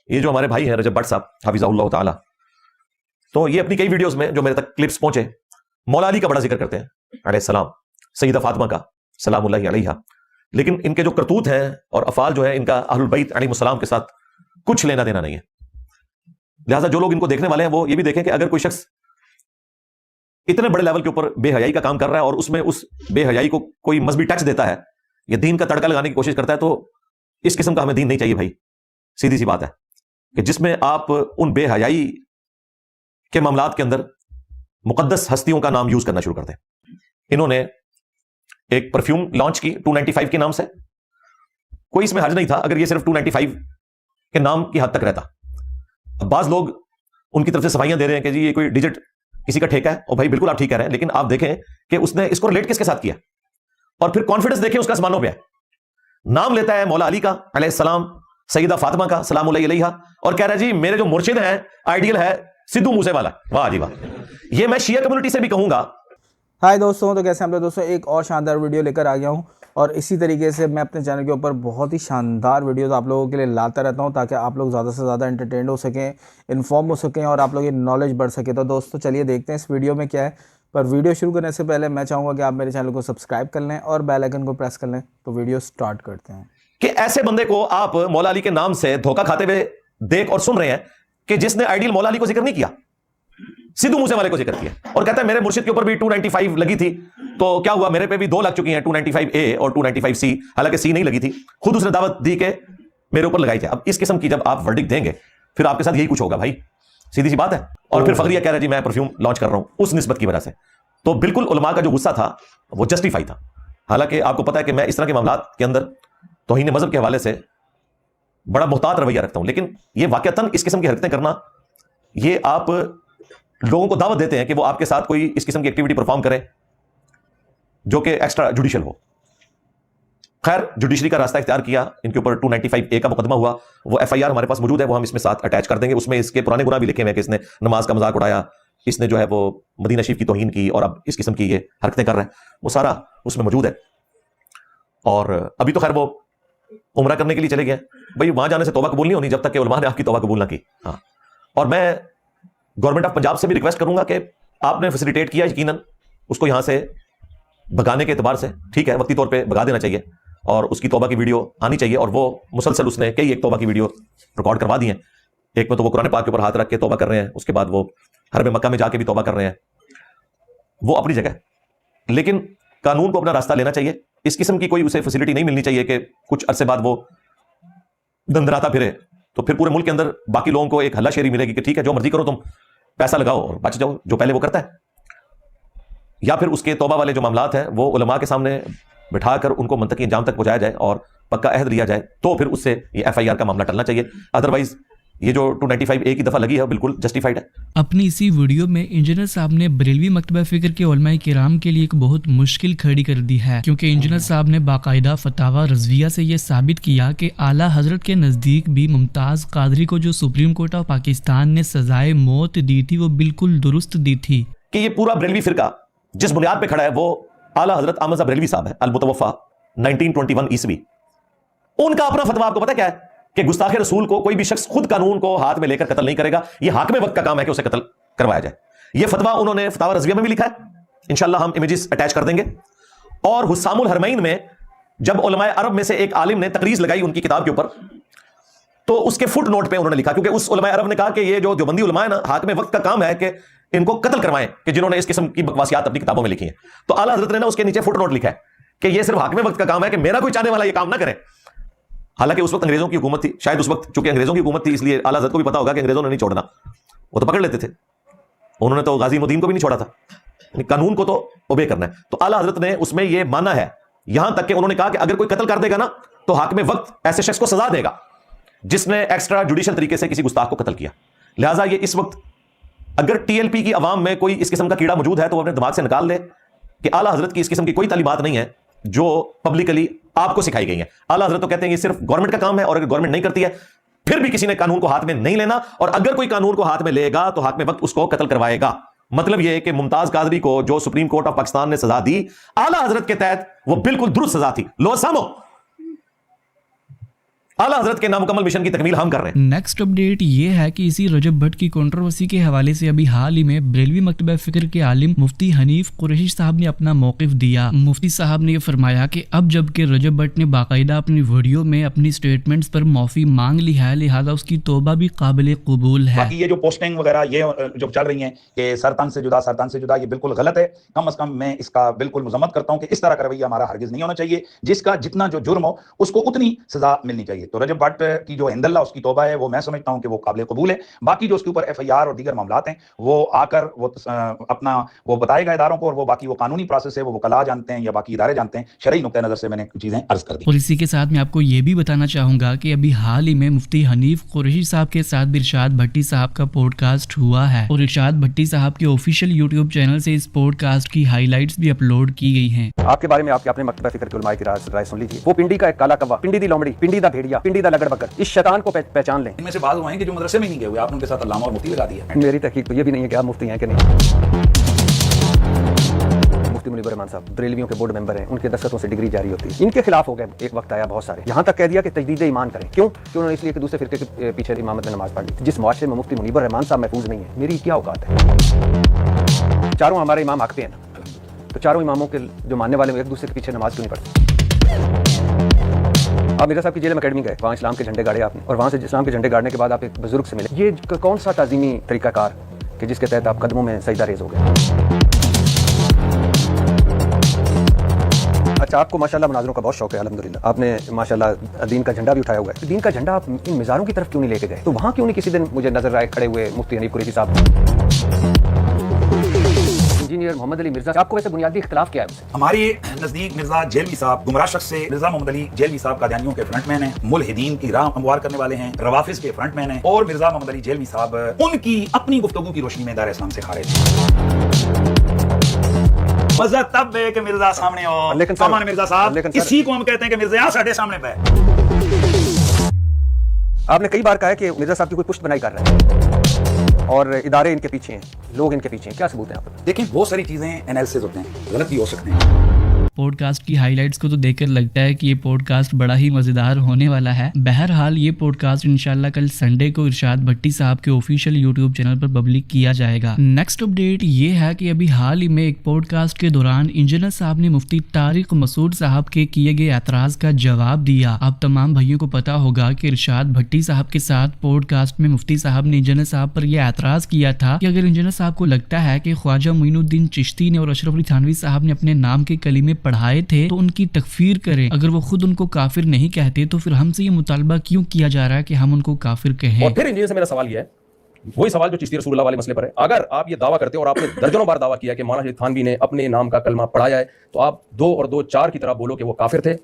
یہ جو ہمارے بھائی ہیں رجب بٹ صاحب حفظہ اللہ تعالی، تو یہ اپنی کئی ویڈیوز میں جو میرے تک کلپس پہنچے مولا علی کا بڑا ذکر کرتے ہیں علیہ السلام، سیدہ فاطمہ کا سلام اللہ علیہا، لیکن ان کے جو کرتوت ہیں اور افعال جو ہیں ان کا اہل البیت علیہ السلام کے ساتھ کچھ لینا دینا نہیں ہے. لہٰذا جو لوگ ان کو دیکھنے والے ہیں وہ یہ بھی دیکھیں کہ اگر کوئی شخص اتنے بڑے لیول کے اوپر بے حیائی کا کام کر رہا ہے اور اس میں اس بے حیائی کو کوئی مذہبی ٹچ دیتا ہے یا دین کا تڑکا لگانے کی کوشش کرتا ہے، تو اس قسم کا ہمیں دین نہیں چاہیے بھائی. سیدھی سی بات ہے کہ جس میں آپ ان بے حیائی کے معاملات کے اندر مقدس ہستیوں کا نام یوز کرنا شروع کرتے ہیں. انہوں نے ایک پرفیوم لانچ کی 295 کے نام سے، کوئی اس میں حرج نہیں تھا اگر یہ صرف 295 کے نام کی حد تک رہتا. اب بعض لوگ ان کی طرف سے صفائیاں دے رہے ہیں کہ جی یہ کوئی ڈیجٹ کسی کا ٹھیکہ ہے، اور بھائی بالکل آپ ٹھیک کہہ رہے ہیں، لیکن آپ دیکھیں کہ اس نے اس کو ریلیٹ کس کے ساتھ کیا، اور پھر کانفیڈنس دیکھیں اس کا آسمانوں پہ ہے. نام لیتا ہے مولا علی کا علیہ السلام، سیدہ فاطمہ کا سلام اللہ علیہا، اور کہہ رہا ہے جی میرے جو مرشد ہیں آئیڈیل ہے سدھو موسے والا. واہ جی واہ. یہ میں شیعہ کمیونٹی سے بھی کہوں گا. ہائے دوستوں، تو کیسے ہم لوگ دوستوں ایک اور شاندار ویڈیو لے کر آ گیا ہوں، اور اسی طریقے سے میں اپنے چینل کے اوپر بہت ہی شاندار ویڈیوز آپ لوگوں کے لیے لاتا رہتا ہوں تاکہ آپ لوگ زیادہ سے زیادہ انٹرٹینڈ ہو سکیں، انفارم ہو سکیں، اور آپ لوگ کی نالج بڑھ سکے. تو دوستوں چلیے دیکھتے ہیں اس ویڈیو میں کیا ہے. پر ویڈیو شروع کرنے سے پہلے میں چاہوں گا کہ آپ میرے چینل کو سبسکرائب کر لیں اور بیل آئیکن کو پریس کر لیں. تو ویڈیو سٹارٹ کرتے ہیں. کہ ایسے بندے کو آپ مولا علی کے نام سے دھوکہ کھاتے ہوئے دیکھ اور سن رہے ہیں کہ جس نے آئیڈیل مولا علی کو ذکر نہیں کیا، سدھو موسے والے کو ذکر کیا، اور کہتا ہے میرے مرشد کے اوپر بھی 295 لگی تھی، تو کیا ہوا میرے پہ بھی 2 لگ چکی ہیں 295A اور 295C، حالانکہ C نہیں لگی تھی، خود اس نے دعوت دی کہ میرے اوپر لگائی تھی. اب اس قسم کی جب آپ ورڈکٹ دیں گے پھر آپ کے ساتھ یہی کچھ ہوگا بھائی، سیدھی سی بات ہے. اور پھر فخریہ کہہ رہا ہے جی میں پرفیوم لانچ کر رہا ہوں اس نسبت کی وجہ سے. تو بالکل علماء کا جو غصہ تھا وہ جسٹیفائی تھا. حالانکہ آپ کو پتا ہے کہ میں اس طرح کے معاملات کے اندر توہین مذہب کے حوالے سے بڑا محتاط رویہ رکھتا ہوں، لیکن یہ واقعتاً اس قسم کی حرکتیں کرنا، یہ آپ لوگوں کو دعوت دیتے ہیں کہ وہ آپ کے ساتھ کوئی اس قسم کی ایکٹیویٹی پرفارم کرے جو کہ ایکسٹرا جوڈیشل ہو. خیر جوڈیشری کا راستہ اختیار کیا، ان کے اوپر 295A کا مقدمہ ہوا، وہ FIR ہمارے پاس موجود ہے، وہ ہم اس میں ساتھ اٹیچ کر دیں گے. اس میں اس کے پرانے گناہ بھی لکھے ہوئے ہیں کہ اس نے نماز کا مذاق اڑایا، اس نے جو ہے وہ مدینہ شریف کی توہین کی، اور اب اس قسم کی یہ حرکتیں کر رہے ہیں، وہ سارا اس میں موجود ہے. اور ابھی تو خیر وہ عمرہ کرنے کے لیے چلے گئے بھائی، وہاں جانے سے توبہ قبول نہیں ہونی جب تک کہ علماء نے آپ کی توبہ قبول نہ کی. ہاں، اور میں گورنمنٹ آف پنجاب سے بھی ریکویسٹ کروں گا کہ آپ نے فیسیلیٹیٹ کیا یقیناً اس کو یہاں سے بھگانے کے اعتبار سے، ٹھیک ہے وقتی طور پہ بھگا دینا چاہیے، اور اس کی توبہ کی ویڈیو آنی چاہیے. اور وہ مسلسل اس نے کئی ایک توبہ کی ویڈیو ریکارڈ کروا دی ہیں. ایک میں تو وہ قرآن پاک کے اوپر ہاتھ رکھ کے توبہ کر رہے ہیں، اس کے بعد وہ حرم مکہ میں جا کے بھی توبہ کر رہے ہیں. وہ اپنی جگہ، لیکن قانون کو اپنا راستہ لینا چاہیے. اس قسم کی کوئی اسے فیسلٹی نہیں ملنی چاہیے کہ کچھ عرصے بعد وہ دندراتا پھرے، تو پھر پورے ملک کے اندر باقی لوگوں کو ایک ہلا شیری ملے گی کہ ٹھیک ہے جو مرضی کرو، تم پیسہ لگاؤ اور بچ جاؤ جو پہلے وہ کرتا ہے. یا پھر اس کے توبہ والے جو معاملات ہیں وہ علماء کے سامنے بٹھا کر ان کو منطقی انجام تک پہنچایا جائے اور پکا عہد لیا جائے، تو پھر اس سے یہ FIR کا معاملہ ٹلنا چاہیے. ادروائز یہ جو 295A کی دفعہ لگی ہے بالکل جسٹیفائڈ ہے. اپنی اسی ویڈیو میں انجینئر صاحب نے بریلوی مکتبہ فکر کے علماء کرام کے لیے ایک بہت مشکل کھڑی کر دی ہے، کیونکہ انجینئر صاحب نے باقاعدہ فتاوی رضویہ سے یہ ثابت کیا کہ اعلیٰ حضرت کے نزدیک بھی ممتاز قادری کو جو سپریم کورٹ آف پاکستان نے سزائے موت دی تھی وہ بالکل درست دی تھی. کہ یہ پورا بریلوی فرقہ جس بنیاد پہ کھڑا ہے وہ اعلیٰ حضرت احمد صاحب بریلوی صاحب ہے المتوفی 1921 عیسوی. ان کا اپنا فتویٰ آپ کو پتا کیا ہے کہ گستاخ رسول کو کوئی بھی شخص خود قانون کو ہاتھ میں لے کر قتل نہیں کرے گا، یہ حاکم وقت کا کام ہے کہ اسے قتل کروایا جائے. یہ فتویٰ انہوں نے فتاوی رضویہ میں بھی لکھا ہے، انشاءاللہ ہم امیجز اٹیچ کر دیں گے. اور حسام الحرمین میں جب علماء عرب میں سے ایک عالم نے تقریض لگائی ان کی کتاب کے اوپر، تو اس کے فٹ نوٹ پہ انہوں نے لکھا، کیونکہ اس علماء عرب نے کہا کہ یہ جو دیوبندی علماء ہیں نا، حاکم وقت کا کام ہے کہ ان کو قتل کروائیں کہ جنہوں نے اس قسم کی بکواسیات اپنی کتابوں میں لکھی ہیں. تو اعلیٰ حضرت نے نا اس کے نیچے فٹ نوٹ لکھا ہے کہ یہ صرف حاکم وقت کا کام ہے کہ میرا کوئی چاہنے والا یہ کام نہ کرے. حالانکہ اس وقت انگریزوں کی حکومت تھی، شاید اس وقت چونکہ انگریزوں کی حکومت تھی اس لیے اعلیٰ حضرت کو بھی پتا ہوگا کہ انگریزوں نے نہیں چھوڑنا، وہ تو پکڑ لیتے تھے. انہوں نے تو غازی مدین کو بھی نہیں چھوڑا تھا، یعنی قانون کو تو اوبے کرنا ہے. تو اعلیٰ حضرت نے اس میں یہ مانا ہے، یہاں تک کہ انہوں نے کہا کہ اگر کوئی قتل کر دے گا نا تو حاکم وقت ایسے شخص کو سزا دے گا جس نے ایکسٹرا جوڈیشل طریقے سے کسی گستاخ کو قتل کیا. لہٰذا یہ اس وقت اگر TLP کی عوام میں کوئی اس قسم کا کیڑا موجود ہے تو وہ اپنے دماغ سے نکال لے کہ اعلیٰ حضرت کی اس قسم کی کوئی تعلیمات نہیں ہے جو پبلکلی آپ کو سکھائی گئی ہیں. اعلیٰ حضرت تو کہتے ہیں یہ صرف گورنمنٹ کا کام ہے، اور اگر گورنمنٹ نہیں کرتی ہے پھر بھی کسی نے قانون کو ہاتھ میں نہیں لینا، اور اگر کوئی قانون کو ہاتھ میں لے گا تو حاکم وقت اس کو قتل کروائے گا. مطلب یہ ہے کہ ممتاز قادری کو جو سپریم کورٹ آف پاکستان نے سزا دی اعلیٰ حضرت کے تحت وہ بالکل درست سزا تھی. لو سامو आला हजरत के नामुकम्मल मिशन की तकमील हम कर रहे हैं। नेक्स्ट अपडेट ये है कि इसी रजब भट्ट की कंट्रोवर्सी के हवाले से अभी हाल ही में बरेलवी मकतबा फिक्र के आलिम मुफ्ती हनीफ कुरैशी साहब ने अपना मौक़िफ़ दिया। मुफ्ती साहब ने ये फरमाया कि अब जबकि रजब भट्ट ने बाकायदा अपनी वीडियो में अपनी स्टेटमेंट्स पर माफ़ी मांग ली है, लिहाजा उसकी तौबा भी काबिल कबूल है। बाकी ये जो पोस्टिंग वगैरह ये जो चल रही हैं कि सरतन से जुदा, ये बिल्कुल गलत है। कम अज कम मैं इसका बिल्कुल मजम्मत करता हूँ कि इस तरह का रवैया हमारा हरगिज नहीं होना चाहिए। जिसका जितना जो जुर्म हो उसको उतनी सजा मिलनी चाहिए। तो रजब भट्ट की जो इंदल्ला उसकी तौबा है वो मैं समझता हूं कि वो काबिल कबूल है। बाकी जो उसके ऊपर एफआईआर और दीगर मामलात हैं वो आकर वो अपना वो बताएगा इदारों को, और वो बाकी वो कानूनी प्रोसेस है, वो वकला जानते हैं या बाकी इदारे जानते हैं। शरई नुक्ता नजर से मैंने चीजें अर्ज कर दी। और इसी के साथ मैं आपको ये भी बताना चाहूंगा कि अभी हाल ही में मुफ्ती हनीफ कुरैशी साहब के साथ भी इरशाद भट्टी साहब का पॉडकास्ट हुआ है, और इरशाद भट्टी साहब के ऑफिशियल यूट्यूब चैनल से इस पॉडकास्ट की हाईलाइट्स भी अपलोड की गई हैं। आपके बारे में आपके अपने मकतबा फिक्र के उलमाए की राय सुन लीजिए। वो पिंडी का एक काला कव्वा, पिंडी दी लोमड़ी, पिंडी दा भेड़िया, पिंडी दा लगड़ बकर, इस शैतान को पहचान लें। इनमें से बात हुए हैं कि जो मदरसे में नहीं गए हुए, आपने उनके साथ अल्लामा और मुफ्ती लगा दिया। मेरी तहकीक तो ये भी नहीं है कि आप मुफ्ती हैं कि नहीं। मुफ्ती मुनीबर रहमान साहब बरेलवियों के बोर्ड मेंबर हैं, उनके दस्तखतों से डिग्री जारी होती है। इनके खिलाफ हो गए, एक वक्त आया बहुत सारे, यहाँ तक कह दिया कि तजदीद ईमान करें। क्यों? उन्होंने इसलिए कि दूसरे फिरके के पीछे इमामत में नमाज पढ़ ली। जिस मुआशरे में मुफ्ती मुनीबर रहमान साहब महफूज नहीं है, मेरी क्या औकात है? चारों हमारे इमाम हक पे हैं ना, तो चारों इमामों के जो मानने वाले एक दूसरे के पीछे नमाज क्यों नहीं पढ़ते? आप मिर्जा साहब की जेल अकेडमी गए, वहाँ इस्लाम के झंडे गाड़े आपने, और वहाँ से इस्लाम के झंडे गाड़ने के बाद आप एक बुजुर्ग से मिले। ये कौन सा ताज़ीमी तरीकाकार कि जिसके तहत आप कदमों में सजदा रेज़ हो गए? अच्छा, आपको माशाल्लाह मुनाज़रों का बहुत शौक है, अल्हम्दुलिल्लाह। आपने माशाल्लाह दीन का झंडा भी उठाया हुआ है। दीन का झंडा आप इन मिज़ारों की तरफ क्यों नहीं लेके गए? तो वहाँ क्यों नहीं किसी दिन मुझे नजर आए खड़े हुए मुफ्ती हनीफ कुरैशी साहब? इंजीनियर मोहम्मद अली मिर्जा, आपको वैसे बुनियादी इख्तिलाफ क्या है उनसे? हमारे नजदीक मिर्जा जेलवी साहब गुमराह शख्स से मिर्जा मोहम्मद अली जेलवी साहब कादियानियों के फ्रंटमैन हैं, मुल्हिदीन की राह हमवार करने वाले हैं, रवाफिज के फ्रंटमैन हैं, और मिर्जा मोहम्मद अली जेलवी साहब उनकी अपनी गुफ्तगू की रोशनी में दार इस्लाम से खारिज हैं। मजा तब है कि मिर्जा सामने हो, लेकिन अमान मिर्जा साहब, इसी को हम कहते हैं कि मिर्जा साढ़े सामने पे। आपने कई बार कहा है कि मिर्जा साहब की कोई पुष्ट बनाई कर रहा है और इदारे इनके पीछे हैं, लोग इनके पीछे हैं। क्या सबूत है आप? देखें, बहुत सारी चीजें एनालिसिस होते हैं, गलत भी हो सकते हैं। पॉडकास्ट की हाइलाइट्स को तो देखकर लगता है कि ये पॉडकास्ट बड़ा ही मज़ेदार होने वाला है। बहरहाल ये पॉडकास्ट इंशाल्लाह कल संडे को इरशाद भट्टी साहब के ऑफिशियल यूट्यूब चैनल पर पब्लिक किया जाएगा। नेक्स्ट अपडेट ये है कि अभी हाल ही में एक पॉडकास्ट के दौरान इंजीनियर साहब ने मुफ्ती तारिक मसूद साहब के किए गए एतराज़ का जवाब दिया। आप तमाम भाइयों को पता होगा कि इरशाद भट्टी साहब के साथ पॉडकास्ट में मुफ्ती साहब ने इंजीनियर साहब पर यह एतराज़ किया था कि अगर इंजीनियर साहब को लगता है कि ख्वाजा मोइनुद्दीन चिश्ती ने और अशरफ अली थानवी साहब ने अपने नाम के कलीमे पढ़ाए थे तो उनकी तकफीर करें। अगर वो खुद उनको काफिर नहीं कहते तो फिर हमसे ये मुतालबा क्यों किया जा रहा है कि हम उनको काफिर कहें? और फिर इंजीनियर से मेरा सवाल यह है, वही सवाल जो चिश्ती रसूलुल्लाह वाले मसले पर है। अगर आप ये दावा करते हो और आपने दर्जनों बार दावा किया कि मौलाना शरीफ थानवी ने अपने नाम का कलमा पढ़ाया है, तो आप 2 और 2 4 की तरह बोलो कि वो काफिर थे,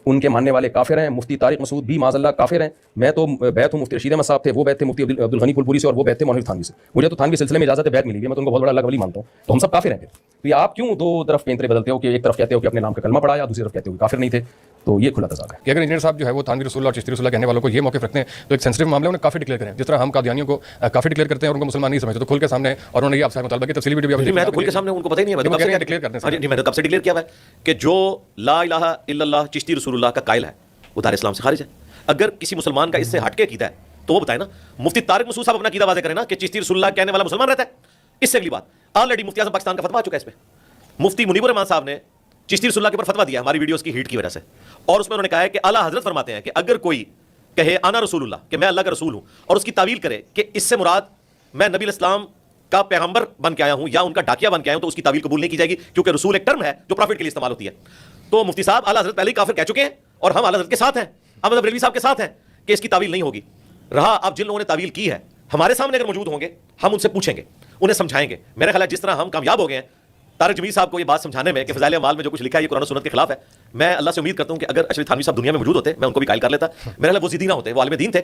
उनके मानने वाले काफिर हैं। मुफ्ती तारिक मसूद भी माज़अल्लाह काफिर हैं। मैं तो बैत हूँ मुफ्ती रशीद अहमद साहब थे, वो बैत थे मुफ्ती अब्दुल गनी फुलपुरी से, और वो बैत थे मौलवी थानवी से। मुझे तो थानवी सिलसिले में इजाजत बैत मिली है, मैं तो उनको बहुत बड़ा अल्लाह का वली मानता हूँ। तो हम सब काफिर हैं। तो ये आप क्यों 2 तरफ पेंतरे बदलते हो कि एक तरफ कहते हो कि अपने नाम का कलमा पढ़ाया, दूसरी तरफ कहते हो कि काफिर नहीं थे? तो ये खुला तजाद है कि अगर इंजीनियर साहब जो है वो थानवी रसूलुल्लाह और चिश्ती रसूलुल्लाह कहने वालों को ये मौक़िफ़ रखते हैं तो एक सेंसिटिव मामला उन्हें काफिर डिक्लेयर करें, जिस तरह हम कादियानियों को काफिर डिक्लेयर करते हैं और उनको मुसलमान नहीं समझते। तो खुल के सामने, और उन्होंने ये आपसे मुतालबा की तफसीली वीडियो भी मैं तो खुल के सामने उनको पता ही नहीं है, मैंने तो कब से डिक्लेयर किया है कि जो ला इलाहा इल्लल्लाह चिश्ती रसूलुल्लाह का कायल है वो दार इस्लाम से खारिज है। अगर किसी मुसलमान का इससे हटके अकीदा है तो वो बताए ना। मुफ्ती तारिक मसूद साहब अपना अकीदा वाज़ेह करें ना कि चिश्ती रसूलुल्लाह कहने वाला मुसलमान रहता है। इससे अगली बात, ऑलरेडी मुफ्ती आज़म पाकिस्तान का फतवा आ चुका है इस पे। मुफ्ती मुनीबर रहमान साहब ने चिश्ती रसूलुल्लाह के ऊपर फतवा दिया हमारी वीडियोस की हीट की वजह से, और उसमें उन्होंने कहा है कि आला हजरत फरमाते हैं कि अगर कोई कहे आना रसूलुल्लाह, कि मैं अल्लाह का रसूल हूं, और उसकी तावील करे कि इससे मुराद मैं नबी इस्लाम का पैगंबर बन के आया हूं या उनका डाकिया बन के आया हूं, तो उसकी तावील कबूल नहीं की जाएगी, क्योंकि रसूल एक टर्म है जो प्रॉफिट के लिए इस्तेमाल होती है। तो मुफ्ती साहब आला हजरत पहले ही काफिर कह चुके हैं और हम आला हजरत के साथ हैं, अहमद बरेलवी साहब के साथ हैं कि इसकी तावील नहीं होगी। रहा अब जिन लोगों ने तावील की है, हमारे सामने अगर मौजूद होंगे हम उनसे पूछेंगे, उन्हें समझाएंगे। मेरा ख्याल है जिस तरह हम कामयाब हो गए हैं तारिक जमील साहब को ये बात समझाने में कि फ़ज़ाइल अमाल में जो कुछ लिखा है ये कुरान और सुन्नत के खिलाफ है, मैं अल्लाह से उम्मीद करता हूं कि अगर अशरफ थानवी साहब दुनिया में मौजूद होते मैं उनको भी कायल कर लेता। मेरा ख्याल वो ज़िद्दी ना होते, वो आलिम दीन थे।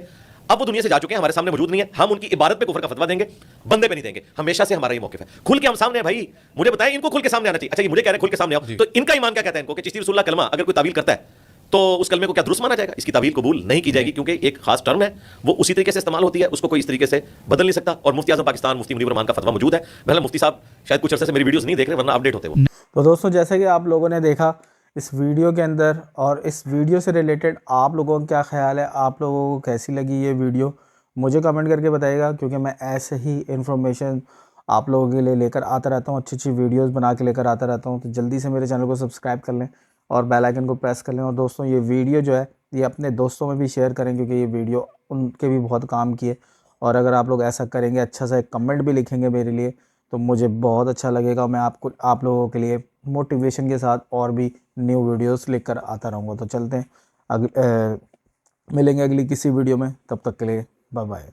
अब वो दुनिया से जा चुके हैं, हमारे सामने मौजूद नहीं है। हम उनकी इबादत पे कुफर का फतवा देंगे, बंदे पे नहीं देंगे। हमेशा से हमारा ये मौक़िफ़ है। खुल के हम सामने है भाई, मुझे बताएं इनको खुल के सामने आना चाहिए। अच्छा ये मुझे कह रहे हैं खुल के सामने आओ, तो इनका ईमान क्या कहता है इनको कि चिश्ती रसूलुल्लाह कलमा अगर कोई तावील करता है तो उस कलमे को क्या दुरुस्त माना जाएगा? इसकी तावील कबूल नहीं की जाएगी, क्योंकि एक खास टर्म है, वो उसी तरीके से इस्तेमाल होती है, उसको कोई इस तरीके से बदल नहीं सकता। और मुफ्ती आज़म पाकिस्तान मुफ्ती मुनीबर रहमान का फतवा मौजूद है। मतलब मुफ्ती साहब शायद कुछ अरसे से मेरी वीडियोस नहीं देख रहे, वरना अपडेट होते वो। तो दोस्तों जैसे कि आप लोगों ने देखा इस वीडियो के अंदर, और इस वीडियो से रिलेटेड आप लोगों का क्या ख्याल है, आप लोगों को कैसी लगी ये वीडियो, मुझे कमेंट करके बताइएगा, क्योंकि मैं ऐसे ही इन्फॉर्मेशन आप लोगों के लिए लेकर आता रहता हूँ, अच्छी अच्छी वीडियोस बना के लेकर आता रहता हूँ। तो जल्दी से मेरे चैनल को सब्सक्राइब कर लें और बेल आइकन को प्रेस कर लें। और दोस्तों ये वीडियो जो है ये अपने दोस्तों में भी शेयर करें, क्योंकि ये वीडियो उनके भी बहुत काम की है। और अगर आप लोग ऐसा करेंगे, अच्छा सा एक कमेंट भी लिखेंगे मेरे लिए, तो मुझे बहुत अच्छा लगेगा। मैं आप लोगों के लिए मोटिवेशन के साथ और भी न्यू वीडियोस लेकर आता रहूँगा। तो चलते हैं मिलेंगे अगली किसी वीडियो में, तब तक के लिए बाय बाय।